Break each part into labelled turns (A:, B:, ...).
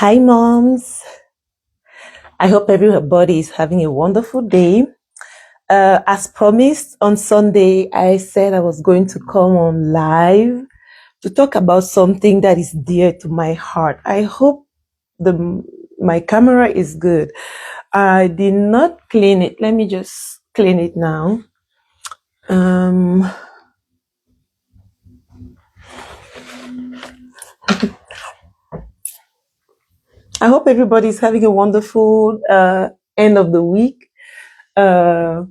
A: Hi, moms. I hope everybody is having a wonderful day. As promised, on Sunday, I said I was going to come on live to talk about something that is dear to my heart. I hope my camera is good. I did not clean it. Let me just clean it now. Um, I hope everybody is having a wonderful end of the week. Uh,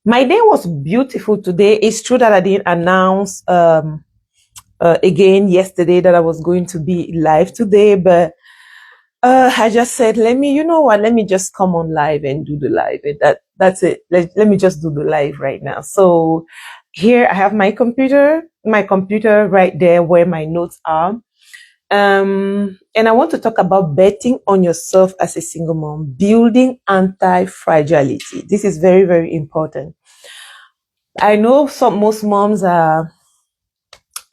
A: my day was beautiful today. It's true that I didn't announce again yesterday that I was going to be live today, but I just said, you know what, let me just come on live and do the live. And that's it. Let me just do the live right now. So here I have my computer right there where my notes are. And I want to talk about betting on yourself as a single mom, building anti-fragility. This is very, very important. I know most moms are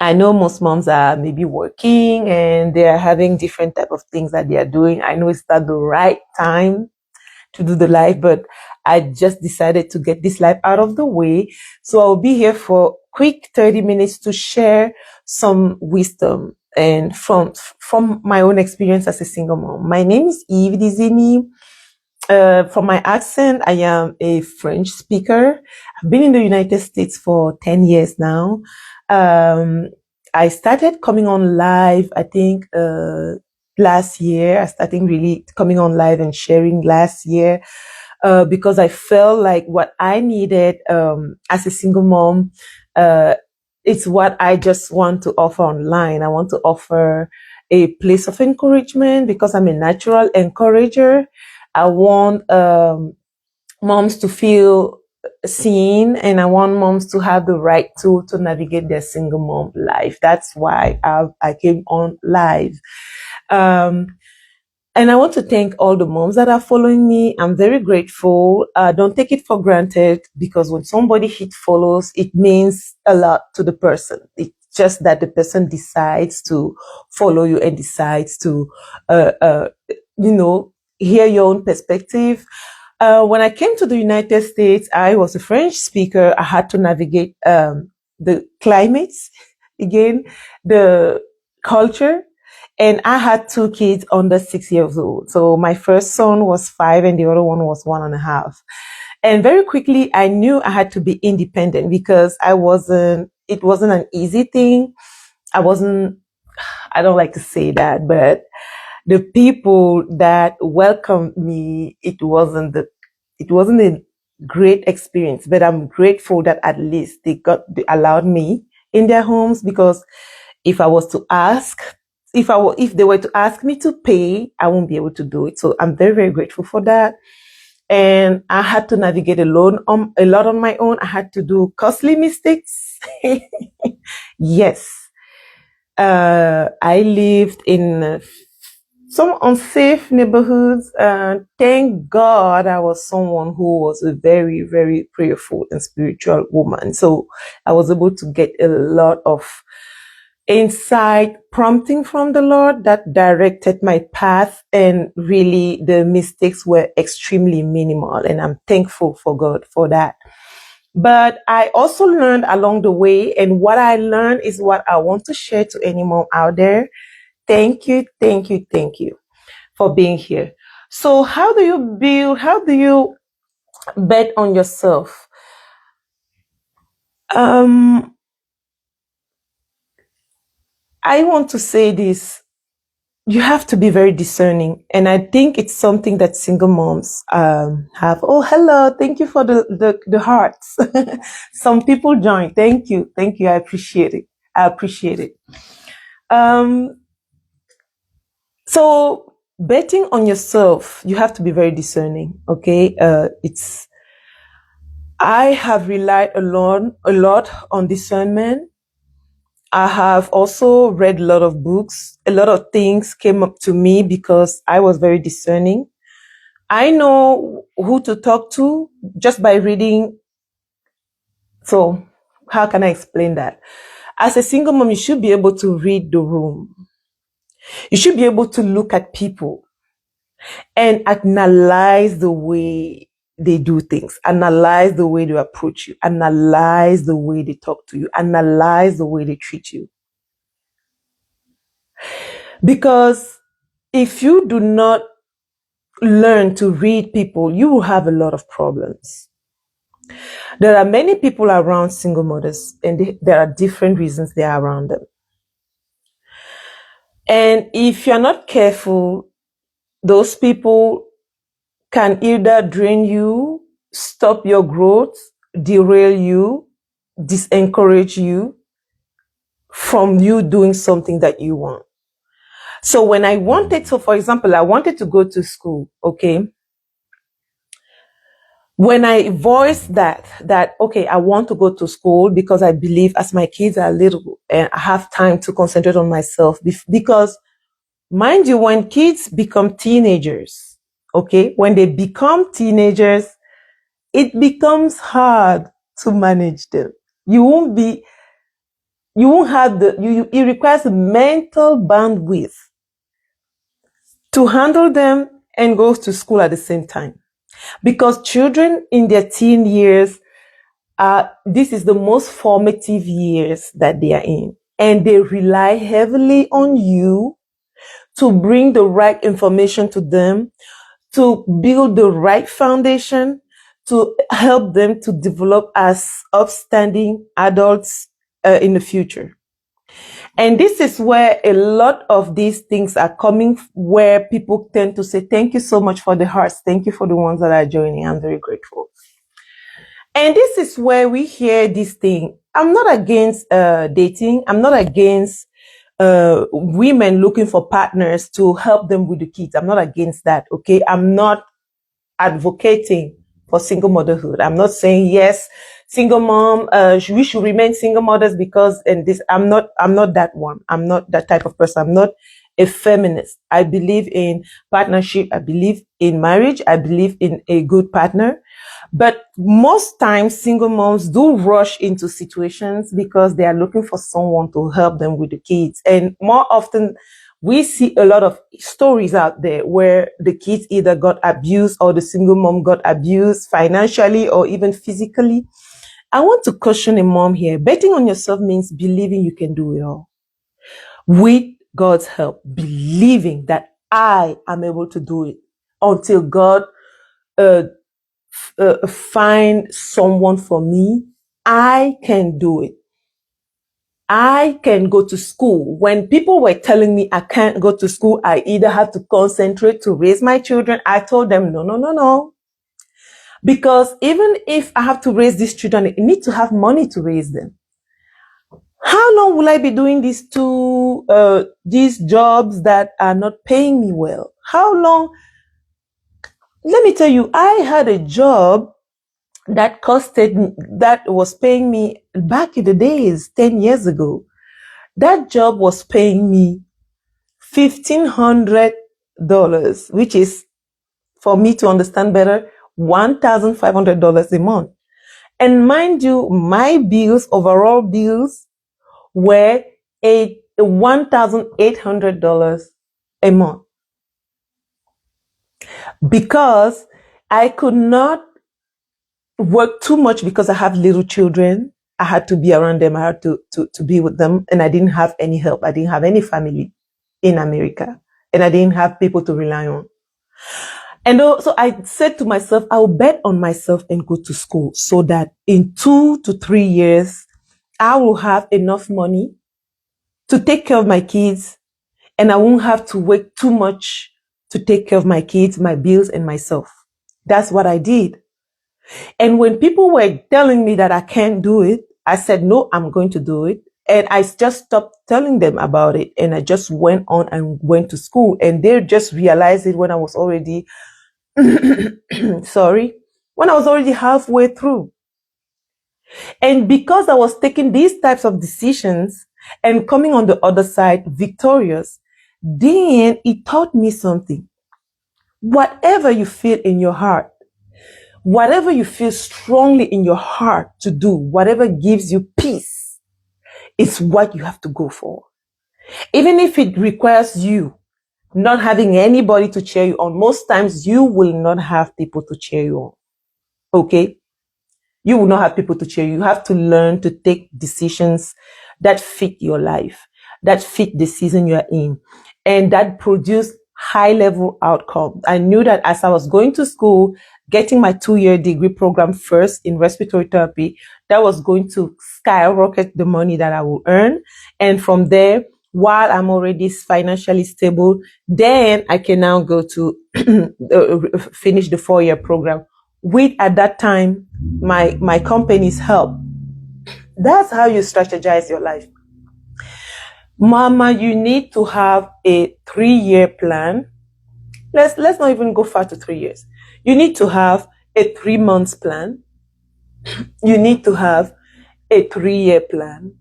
A: maybe working and they are having different type of things that they are doing. I know it's not the right time to do the live, but I just decided to get this live out of the way. So I'll be here for quick 30 minutes to share some wisdom and from my own experience as a single mom. My name is Eve Dizini. From my accent, I am a French speaker. I've been in the United States for 10 years now. I started coming on live, I think, last year. I started really coming on live and sharing last year, because I felt like what I needed, as a single mom, it's what I just want to offer online. I want to offer a place of encouragement because I'm a natural encourager. I want moms to feel seen, and I want moms to have the right tool to navigate their single mom life. That's why I came on live. And I want to thank all the moms that are following me. I'm very grateful. Don't take it for granted, because when somebody hit follows, it means a lot to the person. It's just that the person decides to follow you and decides to, you know, hear your own perspective. When I came to the United States, I was a French speaker. I had to navigate the climates, again, the culture. And I had two kids under 6 years old. So my first son was 5 and the other one was 1.5. And very quickly, I knew I had to be independent because it wasn't an easy thing. I don't like to say that, but the people that welcomed me, it wasn't a great experience, but I'm grateful that at least they allowed me in their homes, because if I was to ask, if they were to ask me to pay, I won't be able to do it. So I'm very, very grateful for that. And I had to navigate a lot on my own. I had to do costly mistakes. Yes. I lived in some unsafe neighborhoods. Thank God I was someone who was a very, very prayerful and spiritual woman. So I was able to get a lot of insight, prompting from the Lord that directed my path, and really the mistakes were extremely minimal, and I'm thankful for God for that. But I also learned along the way, and what I learned is what I want to share to any mom out there. Thank you for being here. So how do you bet on yourself? I want to say this. You have to be very discerning. And I think it's something that single moms have. Oh, hello. Thank you for the hearts. Some people join. Thank you. Thank you. I appreciate it. So betting on yourself, you have to be very discerning. Okay. I have relied a lot on discernment. I have also read a lot of books. A lot of things came up to me because I was very discerning. I know who to talk to just by reading. So how can I explain that? As a single mom, you should be able to read the room. You should be able to look at people and analyze the way they do things, analyze the way they approach you, analyze the way they talk to you, analyze the way they treat you. Because if you do not learn to read people, you will have a lot of problems. There are many people around single mothers, and there are different reasons they are around them. And if you're not careful, those people can either drain you, stop your growth, derail you, disencourage you from you doing something that you want. So when I wanted to, for example, I wanted to go to school, okay? When I voiced that, okay, I want to go to school because I believe as my kids are little and I have time to concentrate on myself, because mind you, when kids become teenagers, okay, when they become teenagers, it becomes hard to manage them. You won't have it requires mental bandwidth to handle them and go to school at the same time. Because children in their teen years, this is the most formative years that they are in. And they rely heavily on you to bring the right information to them, to build the right foundation, to help them to develop as upstanding adults in the future. And this is where a lot of these things are coming, where people tend to say, thank you so much for the hearts. Thank you for the ones that are joining. I'm very grateful. And this is where we hear this thing. I'm not against dating. I'm not against women looking for partners to help them with the kids. I'm not against that. Okay. I'm not advocating for single motherhood. I'm not saying yes, single mom, we should remain single mothers because, and this, I'm not that one. I'm not that type of person. I'm not a feminist. I believe in partnership. I believe in marriage. I believe in a good partner. But most times single moms do rush into situations because they are looking for someone to help them with the kids. And more often we see a lot of stories out there where the kids either got abused or the single mom got abused financially or even physically. I want to caution a mom here. Betting on yourself means believing you can do it all. With God's help, believing that I am able to do it until God find someone for me. I can do it. I can go to school. When people were telling me I can't go to school, I either have to concentrate to raise my children. I told them, no. Because even if I have to raise these children, I need to have money to raise them. How long will I be doing these jobs that are not paying me well? How long? Let me tell you, I had a job that was paying me back in the days, 10 years ago. That job was paying me $1,500, which is, for me to understand better, $1,500 a month. And mind you, my bills, overall bills, were $1,800 a month. Because I could not work too much because I have little children. I had to be around them. I had to be with them. And I didn't have any help. I didn't have any family in America. And I didn't have people to rely on. And so I said to myself, I will bet on myself and go to school so that in 2 to 3 years, I will have enough money to take care of my kids. And I won't have to work too much to take care of my kids, my bills, and myself. That's what I did. And when people were telling me that I can't do it, I said, no, I'm going to do it. And I just stopped telling them about it. And I just went on and went to school. And they just realized it when I was already, when I was already halfway through. And because I was taking these types of decisions and coming on the other side victorious, then it taught me something. Whatever you feel in your heart, whatever you feel strongly in your heart to do, whatever gives you peace, is what you have to go for. Even if it requires you not having anybody to cheer you on, most times you will not have people to cheer you on. Okay? You will not have people to cheer you. You have to learn to take decisions that fit your life, that fit the season you're in, and that produce high level outcome. I knew that as I was going to school, getting my 2-year degree program first in respiratory therapy, that was going to skyrocket the money that I will earn. And from there, while I'm already financially stable, then I can now go to finish the 4-year program with, at that time, my company's help. That's how you strategize your life. Mama, you need to have a 3-year plan. Let's not even go far to 3 years. You need to have a 3-month plan. You need to have a 3-year plan.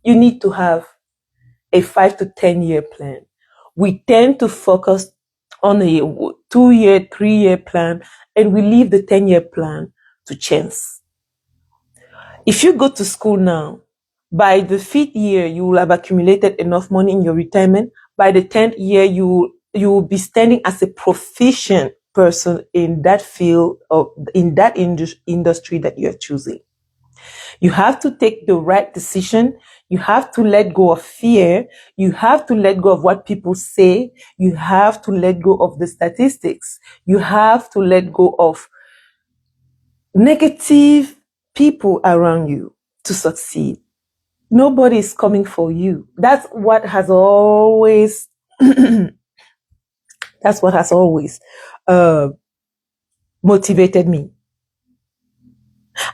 A: You need to have a 5 to 10-year plan. We tend to focus on a 2-year, 3-year plan, and we leave the 10-year plan to chance. If you go to school now, by the 5th year, you will have accumulated enough money in your retirement. By the 10th year, you will be standing as a proficient person in that field or in that industry that you're choosing. You have to take the right decision. You have to let go of fear. You have to let go of what people say. You have to let go of the statistics. You have to let go of negative people around you to succeed. Nobody is coming for you. That's what has always motivated me.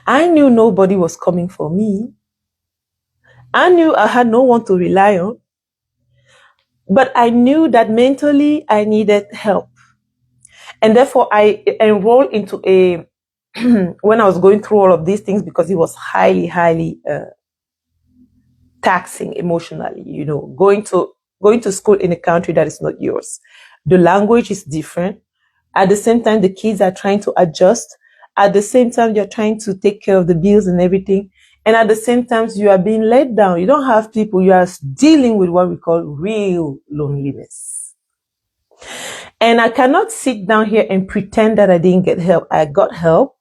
A: I knew nobody was coming for me. I knew I had no one to rely on. But I knew that mentally I needed help. And therefore I enrolled into a, when I was going through all of these things, because it was highly, highly taxing emotionally, going to school in a country that is not yours. The language is different. At the same time, the kids are trying to adjust. At the same time, you're trying to take care of the bills and everything. And at the same time, you are being let down. You don't have people. You are dealing with what we call real loneliness. And I cannot sit down here and pretend that I didn't get help. I got help.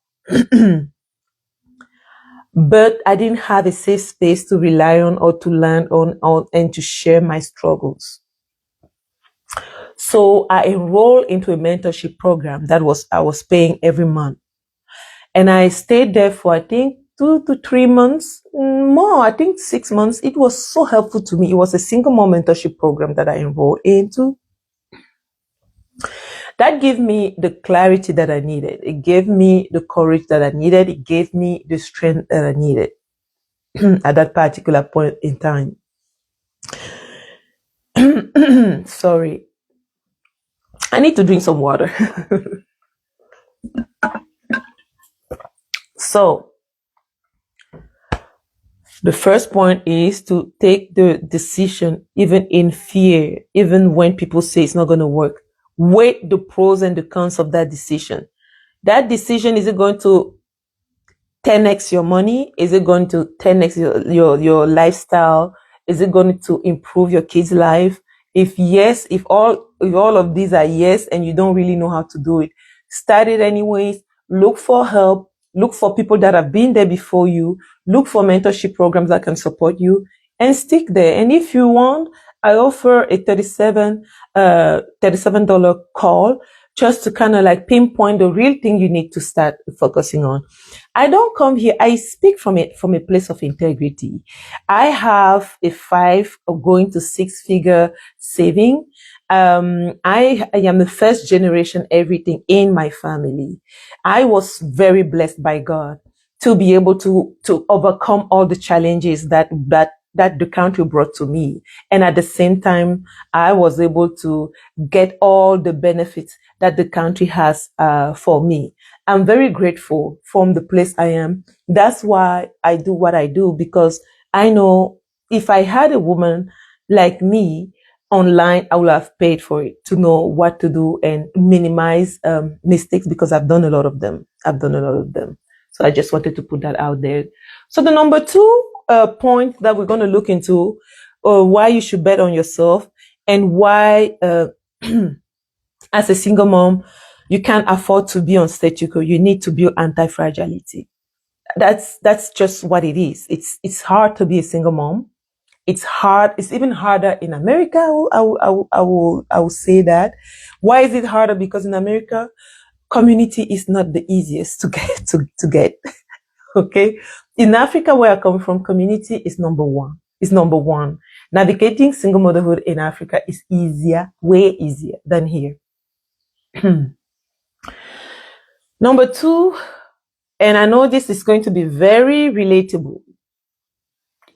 A: But I didn't have a safe space to rely on or to learn on and to share my struggles. So I enrolled into a mentorship program that I was paying every month. And I stayed there for, I think, 2 to 3 months, more, I think 6 months. It was so helpful to me. It was a single mom mentorship program that I enrolled into. That gave me the clarity that I needed. It gave me the courage that I needed. It gave me the strength that I needed at that particular point in time. Sorry. I need to drink some water. So, the first point is to take the decision even in fear, even when people say it's not going to work. Weigh the pros and the cons of that decision. That decision, is it going to 10x your money? Is it going to 10x your lifestyle? Is it going to improve your kids' life? If yes, if all of these are yes, and you don't really know how to do it, start it anyways. Look for help. Look for people that have been there before you. Look for mentorship programs that can support you, and stick there. And if you want, I offer a $37 call just to kind of like pinpoint the real thing you need to start focusing on. I don't come here, I speak from a place of integrity. I have a 5 or going to 6-figure saving. I am the first generation everything in my family. I was very blessed by God to be able to overcome all the challenges that the country brought to me. And at the same time, I was able to get all the benefits that the country has for me. I'm very grateful from the place I am. That's why I do what I do, because I know if I had a woman like me online, I would have paid for it, to know what to do and minimize mistakes, because I've done a lot of them. So I just wanted to put that out there. So the number 2 point that we're going to look into, why you should bet on yourself, and why as a single mom you can't afford to be on statu quo. You need to build anti-fragility. That's just what it is. It's hard to be a single mom. It's hard. It's even harder in America. I will say that. Why is it harder? Because in America, community is not the easiest to get to get. Okay. In Africa, where I come from, community is number one. It's number one. Navigating single motherhood in Africa is easier, way easier than here. Number two, and I know this is going to be very relatable.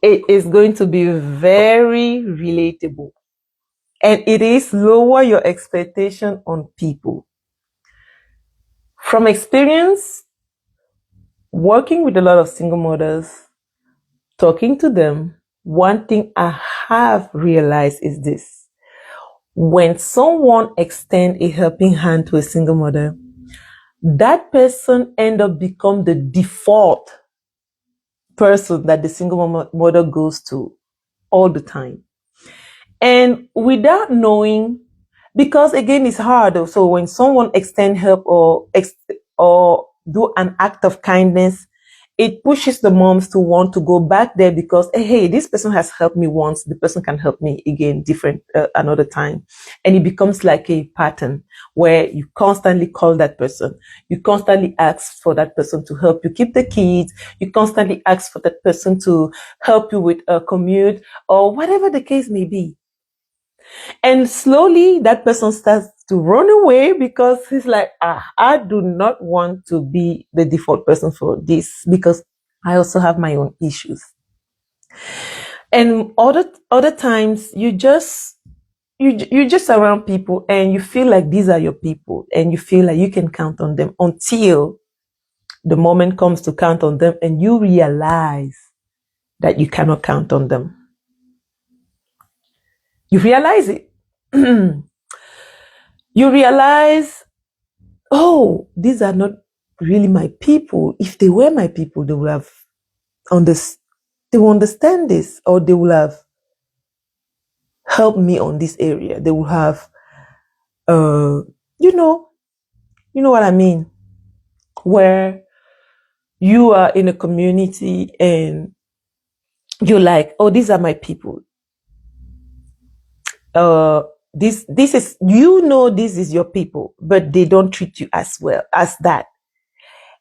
A: It is going to be very relatable. And it is lower your expectation on people. From experience, working with a lot of single mothers, talking to them, one thing I have realized is this. When someone extends a helping hand to a single mother, that person ends up become the default person that the single mother goes to all the time. And without knowing, because again, it's hard. So when someone extends help or do an act of kindness, it pushes the moms to want to go back there because, hey, this person has helped me once. The person can help me again, another time. And it becomes like a pattern where you constantly call that person. You constantly ask for that person to help you keep the kids. You constantly ask for that person to help you with a commute or whatever the case may be. And slowly that person starts to run away because he's like, I do not want to be the default person for this because I also have my own issues. And other times you're just around people and you feel like these are your people and you feel like you can count on them until the moment comes to count on them and you realize that you cannot count on them. You realize it. You realize, oh, these are not really my people. If they were my people, they would have they will understand this, or they will have helped me on this area. They will have, you know what I mean? Where you are in a community and you're like, oh, these are my people. This is, this is your people, but they don't treat you as well as that.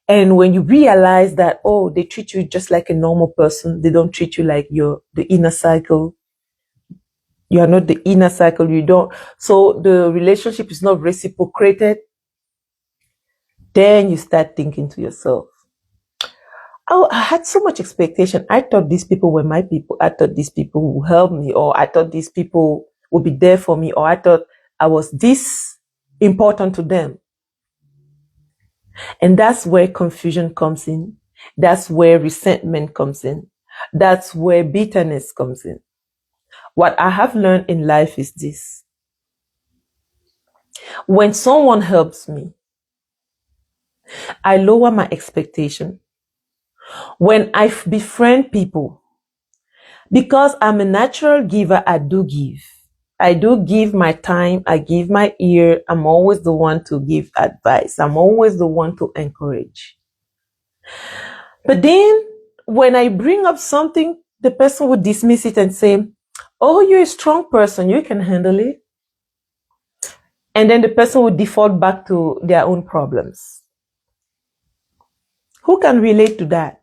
A: And when you realize that, oh, they treat you just like a normal person, they don't treat you like you're the inner cycle. You are not the inner cycle. You don't. So the relationship is not reciprocated. Then you start thinking to yourself, oh, I had so much expectation. I thought these people were my people. I thought these people would help me, or I thought these people would be there for me, or I thought I was this important to them. And that's where confusion comes in. That's where resentment comes in. That's where bitterness comes in. What I have learned in life is this. When someone helps me, I lower my expectation. When I befriend people, because I'm a natural giver, I do give. I do give my time. I give my ear. I'm always the one to give advice. I'm always the one to encourage. But then when I bring up something, the person would dismiss it and say, oh, you're a strong person. You can handle it. And then the person would default back to their own problems. Who can relate to that?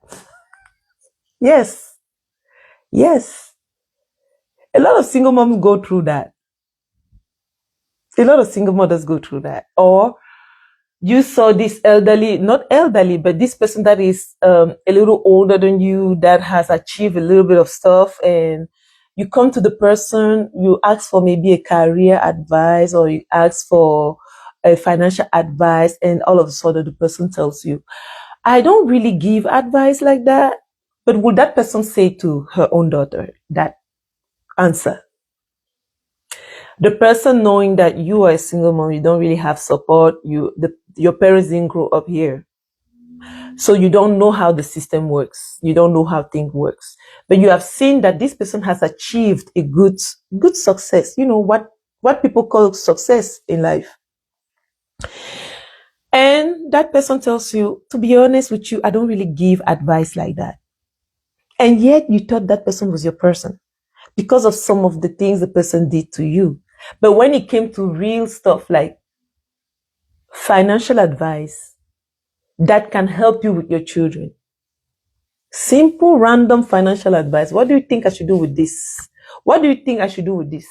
A: Yes. Yes. A lot of single moms go through that. A lot of single mothers go through that. Or you saw this elderly, not elderly, but this person that is a little older than you, that has achieved a little bit of stuff, and you come to the person, you ask for maybe a career advice, or you ask for a financial advice, and all of a sudden the person tells you, I don't really give advice like that. But would that person say to her own daughter that answer? The person knowing that you are a single mom, you don't really have support, your parents didn't grow up here. So you don't know how the system works. You don't know how things works. But you have seen that this person has achieved a good success. You know what people call success in life. And that person tells you, to be honest with you, I don't really give advice like that. And yet you thought that person was your person because of some of the things the person did to you. But when it came to real stuff like financial advice that can help you with your children, simple, random financial advice. What do you think I should do with this? What do you think I should do with this?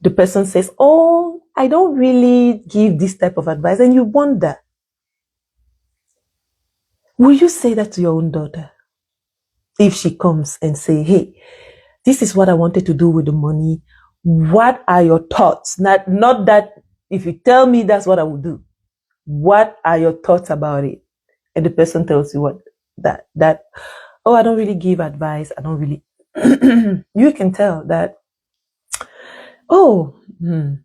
A: The person says, oh, I don't really give this type of advice. And you wonder, will you say that to your own daughter? If she comes and say, hey, this is what I wanted to do with the money. What are your thoughts? Not that if you tell me that's what I will do. What are your thoughts about it? And the person tells you what that oh, I don't really give advice. I don't really you can tell that, oh, and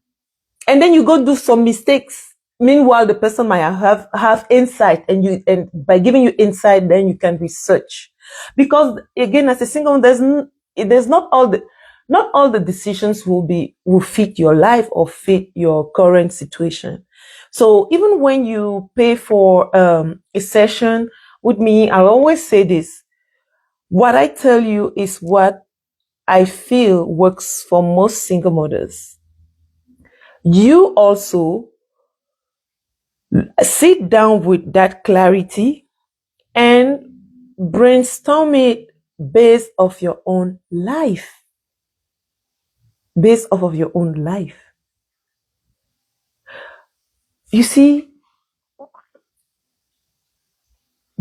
A: then you go do some mistakes. Meanwhile, the person might have insight, and by giving you insight, then you can research. Because again, as a single, there's not all the decisions will fit your life or fit your current situation. So even when you pay for a session with me, I always say this: what I tell you is what I feel works for most single mothers. You also sit down with that clarity and brainstorm it based off your own life. Based off of your own life. You see,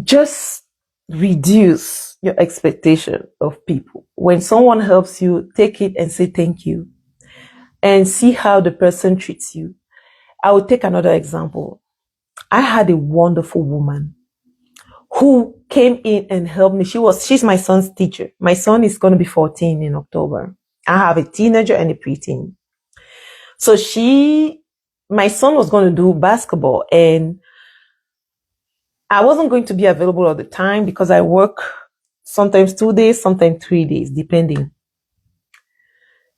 A: just reduce your expectation of people. When someone helps you, take it and say thank you and see how the person treats you. I will take another example. I had a wonderful woman who came in and helped me. She's my son's teacher. My son is going to be 14 in October. I have a teenager and a preteen. So my son was going to do basketball, and I wasn't going to be available all the time because I work sometimes 2 days, sometimes 3 days, depending.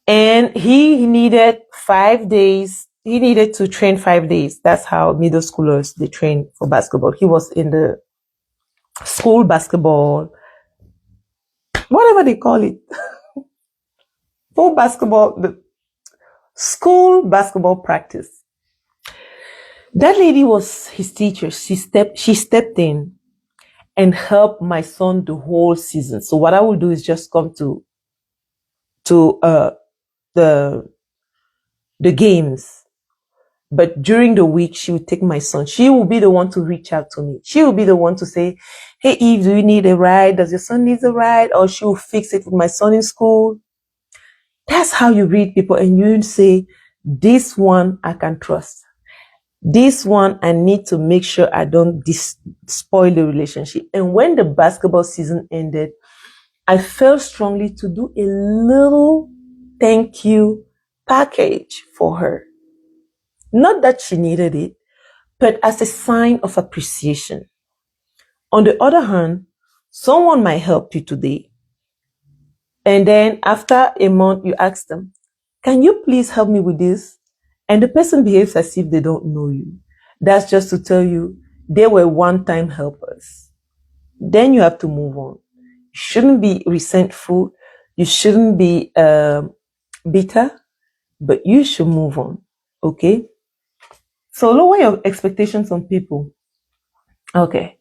A: And he needed 5 days. He needed to train 5 days. That's how middle schoolers, they train for basketball. He was in the school basketball, whatever they call it. Full basketball, the school basketball practice. That lady was his teacher. She stepped in and helped my son the whole season. So what I will do is just come to the games. But during the week, she would take my son. She will be the one to reach out to me. She will be the one to say, hey, Eve, do you need a ride? Does your son need a ride? Or she will fix it with my son in school. That's how you read people, and you say, this one I can trust. This one I need to make sure I don't spoil the relationship. And when the basketball season ended, I felt strongly to do a little thank you package for her. Not that she needed it, but as a sign of appreciation. On the other hand, someone might help you today, and then after a month, you ask them, can you please help me with this? And the person behaves as if they don't know you. That's just to tell you they were one-time helpers. Then you have to move on. You shouldn't be resentful. You shouldn't be bitter, but you should move on. Okay? So lower your expectations on people. Okay.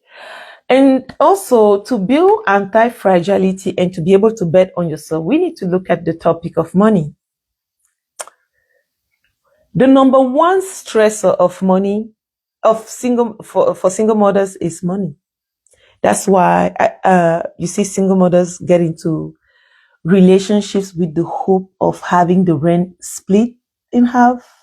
A: And also, to build anti-fragility and to be able to bet on yourself, we need to look at the topic of money. The number one stressor of money, for single mothers, is money. That's why you see single mothers get into relationships with the hope of having the rent split in half.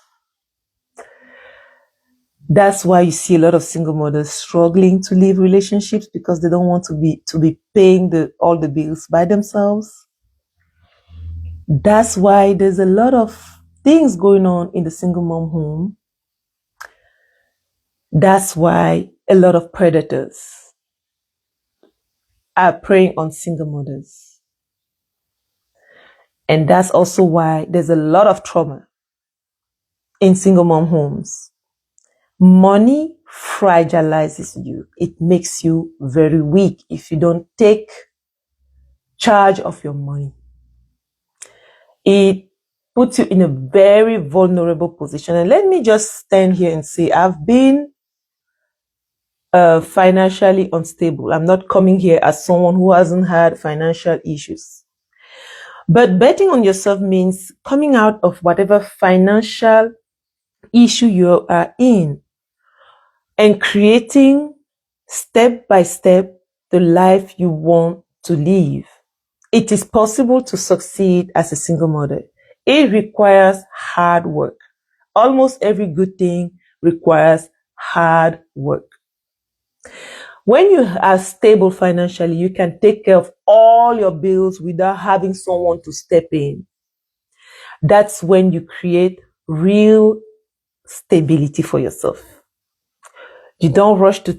A: That's why you see a lot of single mothers struggling to leave relationships because they don't want to be paying all the bills by themselves. That's why there's a lot of things going on in the single mom home. That's why a lot of predators are preying on single mothers. And that's also why there's a lot of trauma in single mom homes. Money fragilizes you. It makes you very weak if you don't take charge of your money. It puts you in a very vulnerable position. And let me just stand here and say, I've been financially unstable. I'm not coming here as someone who hasn't had financial issues. But betting on yourself means coming out of whatever financial issue you are in and creating step by step the life you want to live. It is possible to succeed as a single mother. It requires hard work. Almost every good thing requires hard work. When you are stable financially, you can take care of all your bills without having someone to step in. That's when you create real stability for yourself. You don't rush to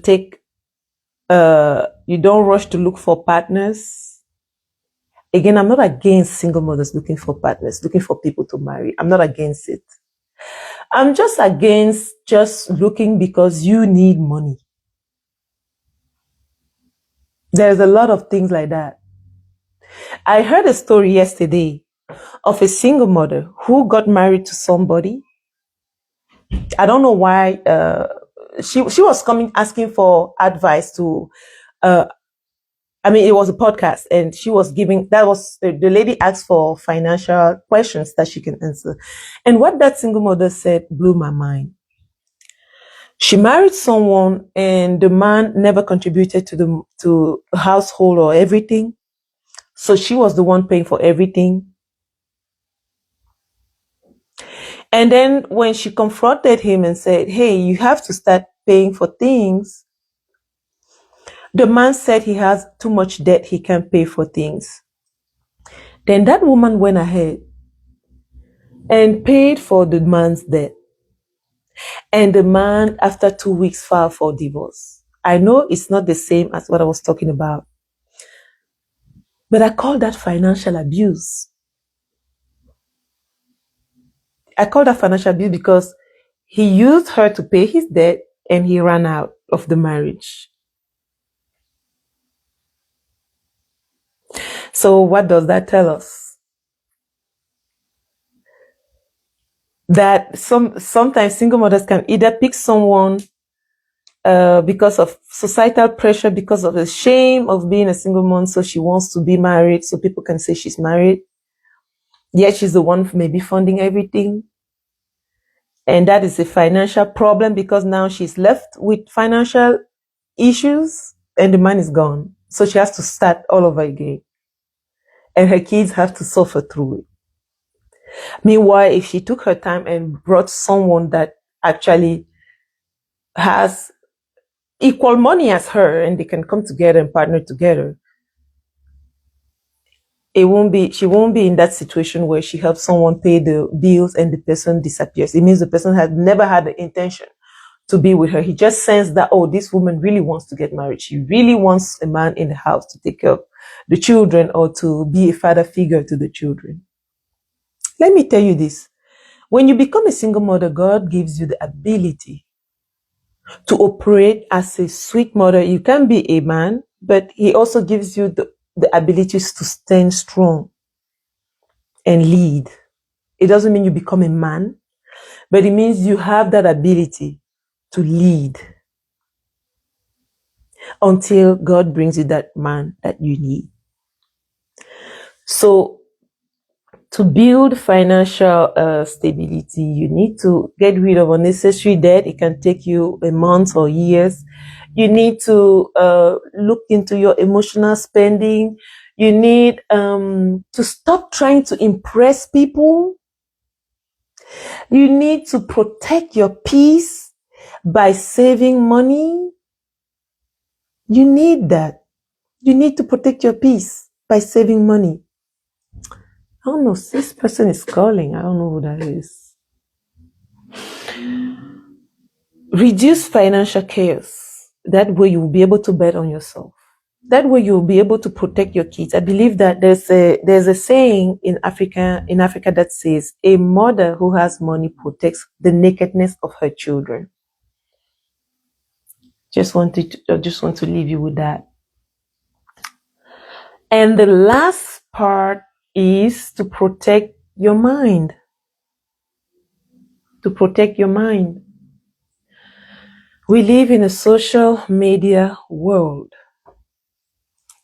A: look for partners. Again, I'm not against single mothers looking for partners, looking for people to marry. I'm not against it. I'm just against just looking because you need money. There's a lot of things like that. I heard a story yesterday of a single mother who got married to somebody. I don't know why. She was coming asking for advice to. It was a podcast, and she was giving. That was the lady asked for financial questions that she can answer, and what that single mother said blew my mind. She married someone, and the man never contributed to the household or everything. So she was the one paying for everything. And then when she confronted him and said, hey, you have to start paying for things, the man said he has too much debt, he can't pay for things. Then that woman went ahead and paid for the man's debt. And the man, after 2 weeks, filed for divorce. I know it's not the same as what I was talking about, but I call that financial abuse. I call that financial abuse because he used her to pay his debt and he ran out of the marriage. So what does that tell us? That sometimes single mothers can either pick someone because of societal pressure, because of the shame of being a single mom, so she wants to be married, so people can say she's married. Yet she's the one maybe funding everything. And that is a financial problem because now she's left with financial issues and the man is gone. So she has to start all over again. And her kids have to suffer through it. Meanwhile, if she took her time and brought someone that actually has equal money as her and they can come together and partner together, she won't be in that situation where she helps someone pay the bills and the person disappears. It means the person had never had the intention to be with her. He just sensed that, oh, this woman really wants to get married. She really wants a man in the house to take care of the children or to be a father figure to the children. Let me tell you this. When you become a single mother, God gives you the ability to operate as a sweet mother. You can be a man, but he also gives you the abilities to stand strong and lead. It doesn't mean you become a man, but it means you have that ability to lead until God brings you that man that you need. So to build financial stability, you need to get rid of unnecessary debt. It can take you a month or years. You need to look into your emotional spending. You need to stop trying to impress people. You need to protect your peace by saving money. You need that. You need to protect your peace by saving money. I don't know, this person is calling. I don't know who that is. Reduce financial chaos. That way you will be able to bet on yourself. That way you'll be able to protect your kids. I believe that there's a saying in Africa that says a mother who has money protects the nakedness of her children. I just want to leave you with that. And the last part is to protect your mind. To protect your mind. We live in a social media world.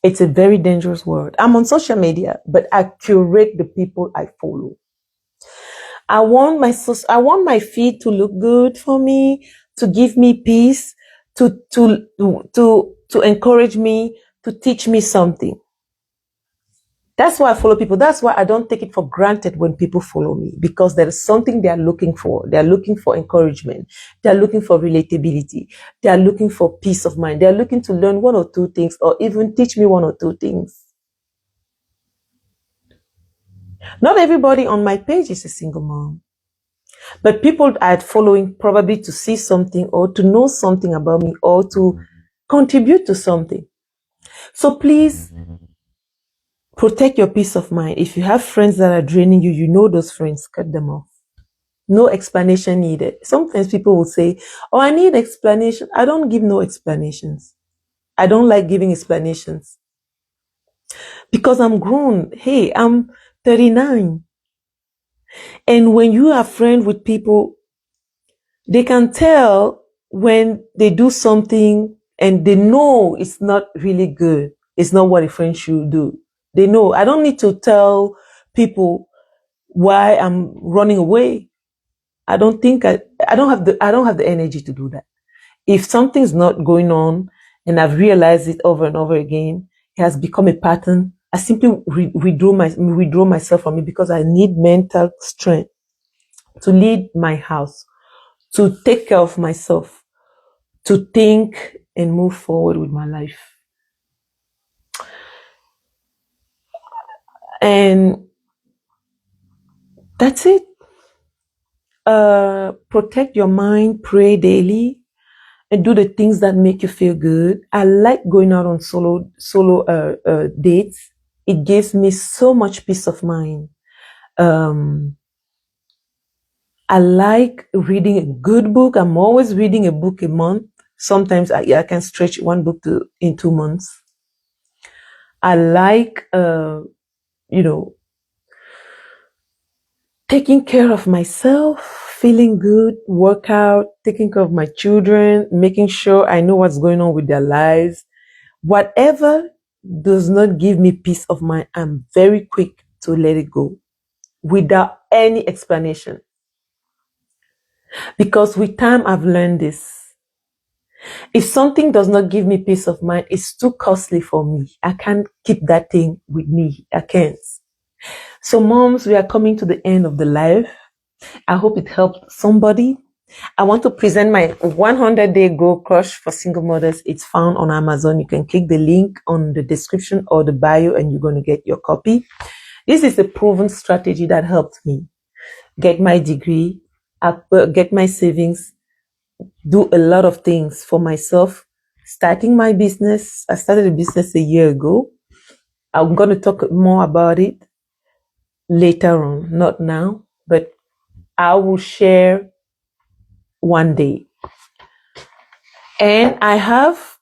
A: It's a very dangerous world. I'm on social media, but I curate the people I follow. I want my feed to look good for me, to give me peace, to encourage me, to teach me something. That's why I follow people. That's why I don't take it for granted when people follow me, because there is something they are looking for. They are looking for encouragement. They are looking for relatability. They are looking for peace of mind. They are looking to learn one or two things, or even teach me one or two things. Not everybody on my page is a single mom, but people are following probably to see something or to know something about me or to contribute to something. So please protect your peace of mind. If you have friends that are draining you, you know those friends, cut them off. No explanation needed. Sometimes people will say, oh, I need explanation. I don't give no explanations. I don't like giving explanations because I'm grown. Hey, I'm 39. And when you are friends with people, they can tell when they do something and they know it's not really good. It's not what a friend should do. They know. I don't need to tell people why I'm running away. I don't have the energy to do that. If something's not going on and I've realized it over and over again, it has become a pattern, I simply withdraw myself from it because I need mental strength to lead my house, to take care of myself, to think and move forward with my life. And that's it. Protect your mind, pray daily, and do the things that make you feel good. I like going out on solo dates. It gives me so much peace of mind. I like reading a good book. I'm always reading a book a month. Sometimes I can stretch one book in 2 months. I like, taking care of myself, feeling good, work out, taking care of my children, making sure I know what's going on with their lives. Whatever does not give me peace of mind, I'm very quick to let it go without any explanation. Because with time, I've learned this. If something does not give me peace of mind, it's too costly for me. I can't keep that thing with me. I can't. So moms, we are coming to the end of the live. I hope it helped somebody. I want to present my 100-day Grow Crush for single mothers. It's found on Amazon. You can click the link on the description or the bio and you're going to get your copy. This is a proven strategy that helped me get my degree, get my savings, do a lot of things for myself. Starting my business. I started a business a year ago. I'm going to talk more about it later on, not now, but I will share one day. And I have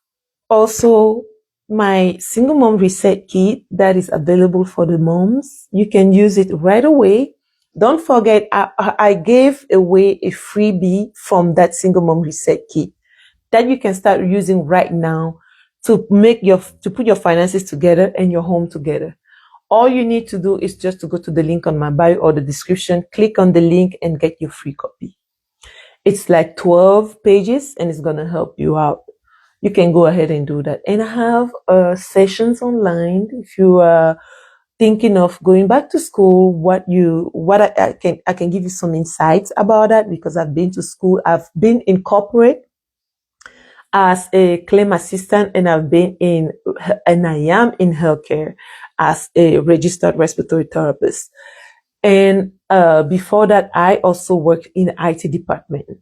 A: also my single mom reset kit that is available for the moms. You can use it right away. Don't forget, I gave away a freebie from that single mom reset kit that you can start using right now to put your finances together and your home together. All you need to do is just to go to the link on my bio or the description, click on the link and get your free copy. It's like 12 pages and it's going to help you out. You can go ahead and do that. And I have sessions online. If you are thinking of going back to school, I can give you some insights about that because I've been to school. I've been in corporate as a claim assistant and I am in healthcare as a registered respiratory therapist. And before that, I also worked in the IT department.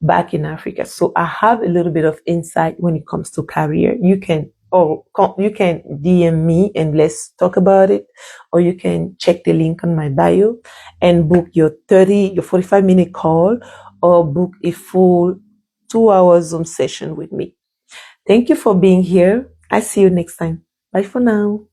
A: back in Africa. So I have a little bit of insight when it comes to career. You can DM me and let's talk about it, or you can check the link on my bio and book your 45-minute call, or book a full 2 hour Zoom session with me. Thank you for being here. I see you next time. Bye for now.